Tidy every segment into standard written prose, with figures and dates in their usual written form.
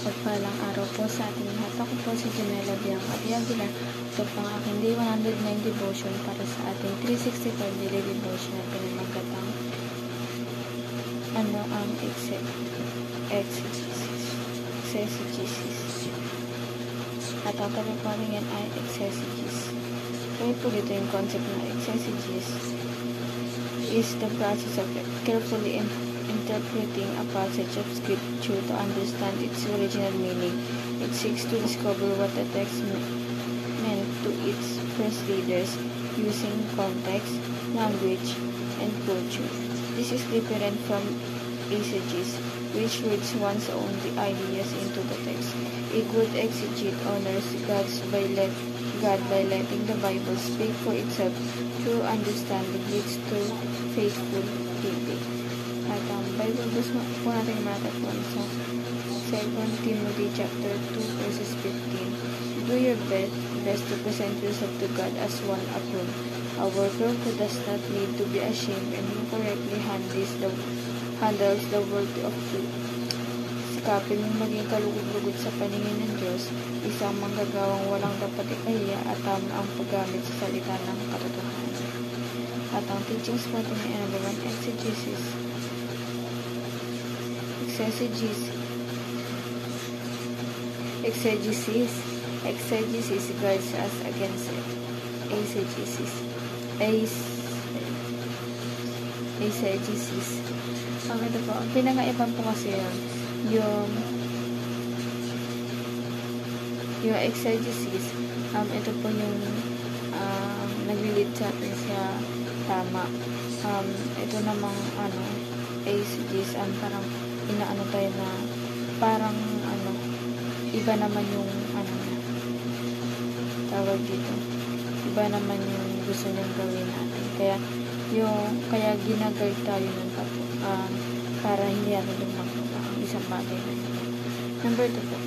Pagpalang araw po sa ating lahat. Ako po si Janela Bianca Diagila. Ito po ang aking Day 109 devotion para sa ating 365 daily devotion na pinamagatang ano ang exegesis. At ang topic po rin yan ay exegesis. Kaya po dito yung concept na exegesis is the process of carefully interpreting a passage of scripture to understand its original meaning. It seeks to discover what the text meant to its first readers using context, language, and culture. This is different from eisegesis, which reads one's own ideas into the text. A good exegete honors God by letting the Bible speak for itself. True understanding leads to faithful living. At ang Bible verse po natin matatapon sa 2 Timothy chapter 2 verses 15. Do your best to present yourself to God as one approved, a worker who does not need to be ashamed and who correctly handles the word of truth. Sikapin mong maging kalugod-lugod sa paningin ng Diyos, isang manggagawang walang dapat ikahiya at tama ang paggamit sa salita ng katotohanan. At ang teachings po natin ay number 1, exegesis. Exegesis guards us against eisegesis. Ito po, ang pinangaiban po kasi yung exegesis, ito po yung nag-lead sa atin sa tama. Ito namang eisegesis, parang inaano tayo na parang iba naman yung tawag dito, iba naman yung gusto niyang gawin natin, kaya ginagard tayo ng para hindi natin lumagpa ang isang bagay na ito. Number 2 po,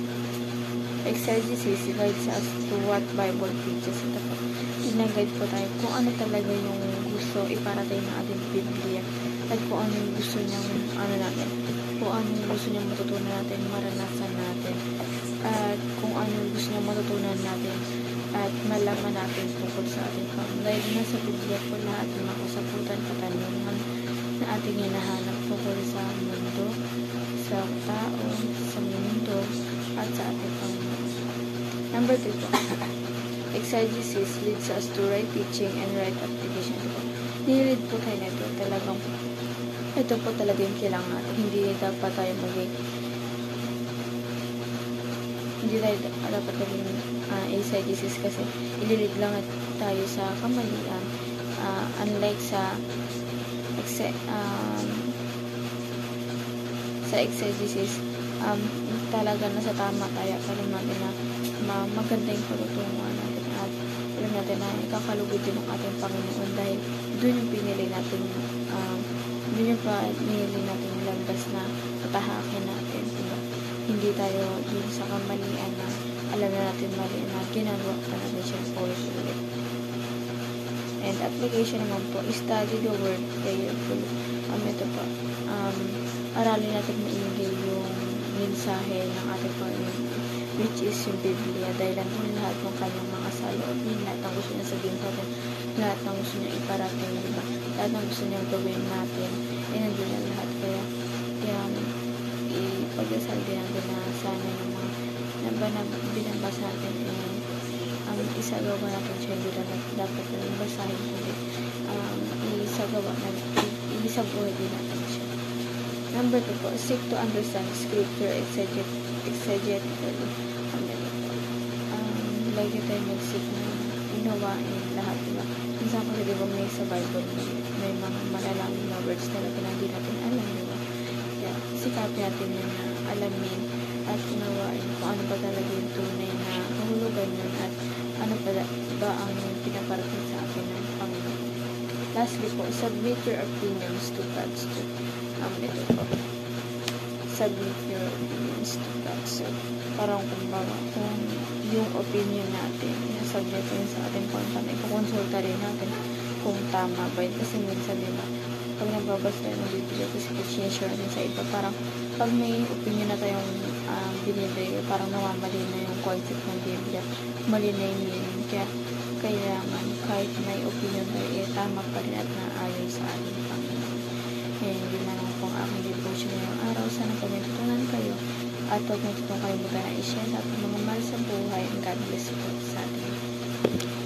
exegesis guides us to what Bible teaches. Ito po, ginaguide po tayo kung ano talaga yung gusto iparating ng ating Biblia at kung ano yung gusto niyang natin, kung ano yung gusto niyang matutunan natin, maranasan natin, at kung ano yung gusto niyang matutunan natin at malaman natin tungkol sa ating Panginoon. Dahil nasa Biblia po lahat ng mga kasagutan, katanungan na ating hinahanap tungkol sa mundo, sa tao, sa mundo, at sa ating Panginoon. Number 3 po, exegesis leads us to right teaching and right application. Nililid po tayo na ito. Talagang ito po talaga yung kailangan natin. Hindi dapat tayo eisegesis kasi ililid lang tayo sa kamalian. Unlike sa exegesis, talaga nasa tama tayo. Alam natin na maganda yung patutunguhan natin at alam natin na ikakalugod din ng ating Panginoon dahil doon yung pinili natin landas na patahakin natin. Hindi tayo dun sa kamalian na alam na natin mali na ginagawa talaga siya ulit. And application naman po, study the word prayerfully. Ito po, aralin natin maingay yung mensahe ng ating Panginoon, which is yung Biblia, dahil nandun lahat ng kanyang mga saloobin, lahat ng gusto niya sabihin sa atin, lahat ng gusto niya iparating, diba? Lahat ng gusto niya gawin natin, nandun na lahat. Kaya ipagdasal din natin na sana yung mga binabasa natin ang isagawa natin siya, hindi na dapat na basahin kundi isabuhay din natin siya. Number 2 po, seek to understand scripture exegetically. Lagi tayo mag-seek na unawain lahat, diba? Minsan kasi diba may sa Bible may mga malalaming na words talaga na hindi natin alam, diba? Kaya sikapin natin yun na alamin at unawain kung ano ba talaga yung tunay na kahulugan yun at ano ba ang pinaparating sa atin ng Panginoon. Lastly po, submit your opinions to God's truth. Ito po, submit your opinions to God's truth. Parang kung yung opinion natin, subject rin sa ating Panginoon, ipakonsulta rin natin kung tama ba yun. Kasi minsan diba, pag nagbabasa tayo ng Biblia kasi sinishare natin sa iba, parang pag may opinion na tayong binibigay, parang namamali na yung concept ng Biblia, mali na yung meaning. Kaya kailangan kahit may opinion tayo, tama pa rin at naayon sa ating Panginoon. Yun na lang po ang aking devotion ngayong araw. Sana po may tutunan kayo at huwag nyo po kayo mag-i-share at mga mahal sa buhay. God bless po sa atin.